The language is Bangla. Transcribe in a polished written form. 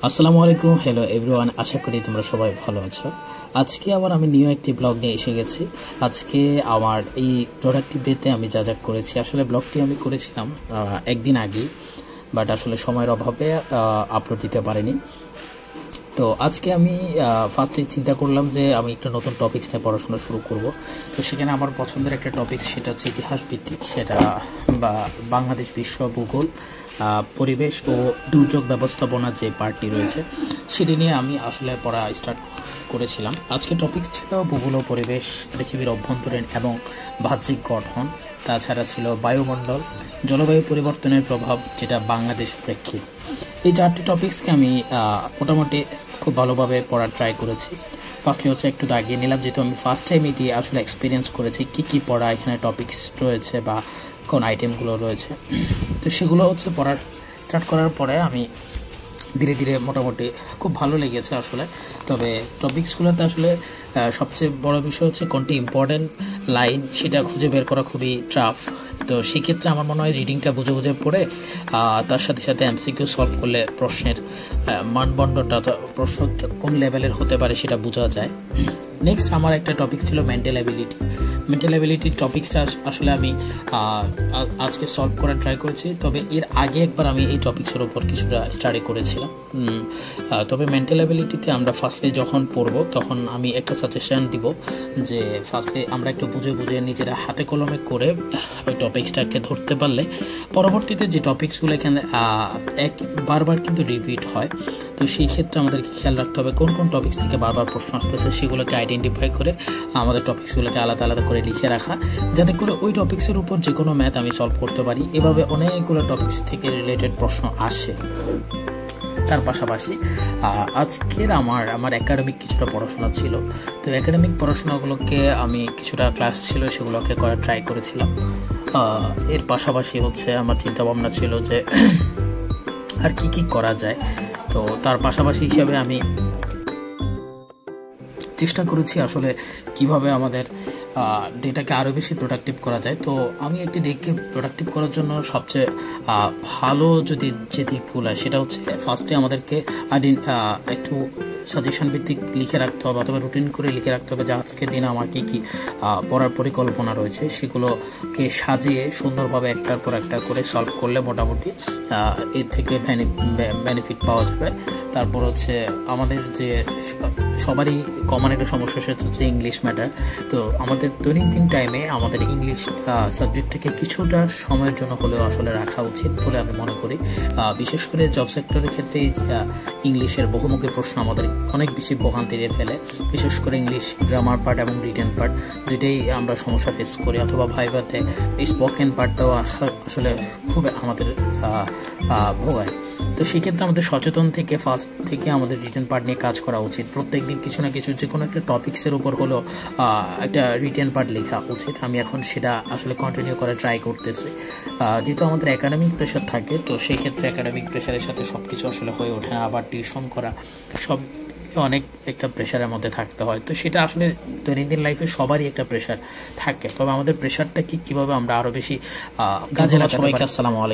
আসসালামু আলাইকুম, হ্যালো এভরিওয়ান, আশা করি তোমরা সবাই ভালো আছো। আজকে আবার আমি নিউ একটি ব্লগ নিয়ে এসে গেছি। আজকে আমার এই প্রোডাক্টিভ ডেতে আমি যা যা করেছি, আসলে ব্লগটি আমি করেছিলাম একদিন আগে, বাট আসলে সময়ের অভাবে আপলোড দিতে পারিনি। তো আজকে আমি ফার্স্টে চিন্তা করলাম যে আমি একটা নতুন টপিকস নিয়ে পড়াশোনা শুরু করব। তো সেখানে আমার পছন্দের একটা টপিক, সেটা হচ্ছে ইতিহাস ভিত্তিক, সেটা বা বাংলাদেশ বিশ্ব ভূগোল, পরিবেশ ও দুর্যোগ ব্যবস্থাপনা যে পার্টটি রয়েছে সেটি নিয়ে আমি আসলে পড়া স্টার্ট করেছিলাম। আজকে টপিক ছিল ভূগোল ও পরিবেশ, পৃথিবীর অভ্যন্তরীণ এবং বাহ্যিক গঠন, তাছাড়া ছিল বায়ুমণ্ডল, জলবায়ু পরিবর্তনের প্রভাব, যেটা বাংলাদেশ প্রেক্ষিত। এই চারটি টপিক্সকে আমি মোটামুটি খুব ভালোভাবে পড়ার ট্রাই করেছি। ফার্স্টলি হচ্ছে একটু দাগিয়ে নিলাম, যেহেতু আমি ফার্স্ট টাইম এটি আসলে এক্সপিরিয়েন্স করেছি কী পড়া এখানে টপিক্স রয়েছে বা কোন আইটেমগুলো রয়েছে। তো সেগুলো হচ্ছে পড়ার স্টার্ট করার পরে আমি ধীরে ধীরে মোটামুটি খুব ভালো লেগেছে আসলে। তবে টপিক্সগুলোতে আসলে সবচেয়ে বড় বিষয় হচ্ছে কোনটি ইম্পর্টেন্ট লাইন, সেটা খুঁজে বের করা খুবই টাফ। তো সেক্ষেত্রে আমার মনে হয় রিডিংটা বুঝে বুঝে পড়ে তার সাথে সাথে এমসিকিউ সলভ করলে প্রশ্নের মানদণ্ডটা, প্রশ্ন কোন লেভেলের হতে পারে সেটা বোঝা যায়। নেক্সট আমার একটা টপিক ছিল মেন্টাল অ্যাবিলিটি। মেন্টাল অ্যাবিলিটির টপিক্সটা আসলে আমি আজকে সলভ করার ট্রাই করেছি। তবে এর আগে একবার আমি এই টপিক্সের ওপর কিছুটা স্টাডি করেছিলাম। তবে মেন্টাল অ্যাবিলিটিতে আমরা ফার্স্টলি যখন পড়ব তখন আমি একটা সাজেশন দিব যে ফার্স্টলি আমরা একটু বুঝে বুঝে নিজেরা হাতে কলমে করে ওই টপিক্সটাকে ধরতে পারলে পরবর্তীতে যে টপিক্সগুলো এখানে বারবার কিন্তু রিপিট হয়, তো সেই ক্ষেত্রে আমাদেরকে খেয়াল রাখতে হবে কোন কোন টপিক্স থেকে বারবার প্রশ্ন আসতেছে, সেগুলোকে আইডেন্টিফাই করে আমাদের টপিক্সগুলোকে আলাদা আলাদা করে লিখে রাখা, যাতে করে ওই টপিক্সের উপর যে কোনো ম্যাথ আমি সলভ করতে পারি। এভাবে অনেকগুলো টপিক্স থেকে রিলেটেড প্রশ্ন আসে। তার পাশাপাশি আজকের আমার একাডেমিক কিছুটা পড়াশোনা ছিল। তো একাডেমিক পড়াশোনাগুলোকে আমি কিছুটা ক্লাস ছিল সেগুলোকে করার ট্রাই করেছিলাম। এর পাশাপাশি হচ্ছে আমার চিন্তাভাবনা ছিল যে আর কি করা যায়। তো তার পাশাপাশি হিসাবে আমি চেষ্টা করেছি আসলে কিভাবে আমাদের ডেটাকে আরও বেশি প্রোডাক্টিভ করা যায়। তো আমি একটি ডেকে প্রোডাক্টিভ করার জন্য সবচেয়ে ভালো যে দিকগুলো, সেটা হচ্ছে ফার্স্টে আমাদেরকে একটু সাজেশন ভিত্তিক লিখে রাখতে হবে অথবা রুটিন করে লিখে রাখতে হবে যে আজকের দিনে আমার কী পড়ার পরিকল্পনা রয়েছে, সেগুলোকে সাজিয়ে সুন্দরভাবে একটার পর একটা করে সলভ করলে মোটামুটি এর থেকে বেনিফিট পাওয়া যাবে। তারপর হচ্ছে আমাদের যে সবারই কমন একটা সমস্যা, সেটা হচ্ছে ইংলিশ ম্যাটার। তো আমাদের দৈনন্দিন টাইমে আমাদের ইংলিশ সাবজেক্ট থেকে কিছুটা সময়ের জন্য হলেও আসলে রাখা উচিত বলে আমি মনে করি। বিশেষ করে জব সেক্টরের ক্ষেত্রে ইংলিশের বহুমুখী প্রশ্ন আমাদের অনেক বেশি ভোগান্তি দিয়ে ফেলে। বিশেষ করে ইংলিশ গ্রামার পার্ট এবং রিটেন পার্ট দুইটাই আমরা সমস্যা ফেস করি, অথবা ভাইভাতে স্পোকেন পার্টটাও আসলে খুব আমাদের ভোগায়। তো সেক্ষেত্রে আমাদের সচেতন থেকে ফার্স্ট থেকে আমাদের রিটেন পার্ট নিয়ে কাজ করা উচিত। প্রত্যেক দিন কিছু না কিছু যে কোনো একটা টপিক্সের উপর হলো একটা রিটেন পার্ট লেখা উচিত। আমি এখন সেটা আসলে কন্টিনিউ করে ট্রাই করতেছি। যেহেতু আমাদের একাডেমিক প্রেশার থাকে, তো সেই ক্ষেত্রে একাডেমিক প্রেশারের সাথে সব কিছু আসলে হয়ে ওঠে না, আবার টিউশন করা, সব অনেক একটা প্রেশারের মধ্যে থাকতে হয়। তো সেটা আসলে দৈনন্দিন লাইফে সবারই একটা প্রেশার থাকে। তবে আমাদের প্রেশারটা কীভাবে আমরা আরও বেশি কাজে লাগাতে পারি। সবাইকে আসসালামু আলাইকুম।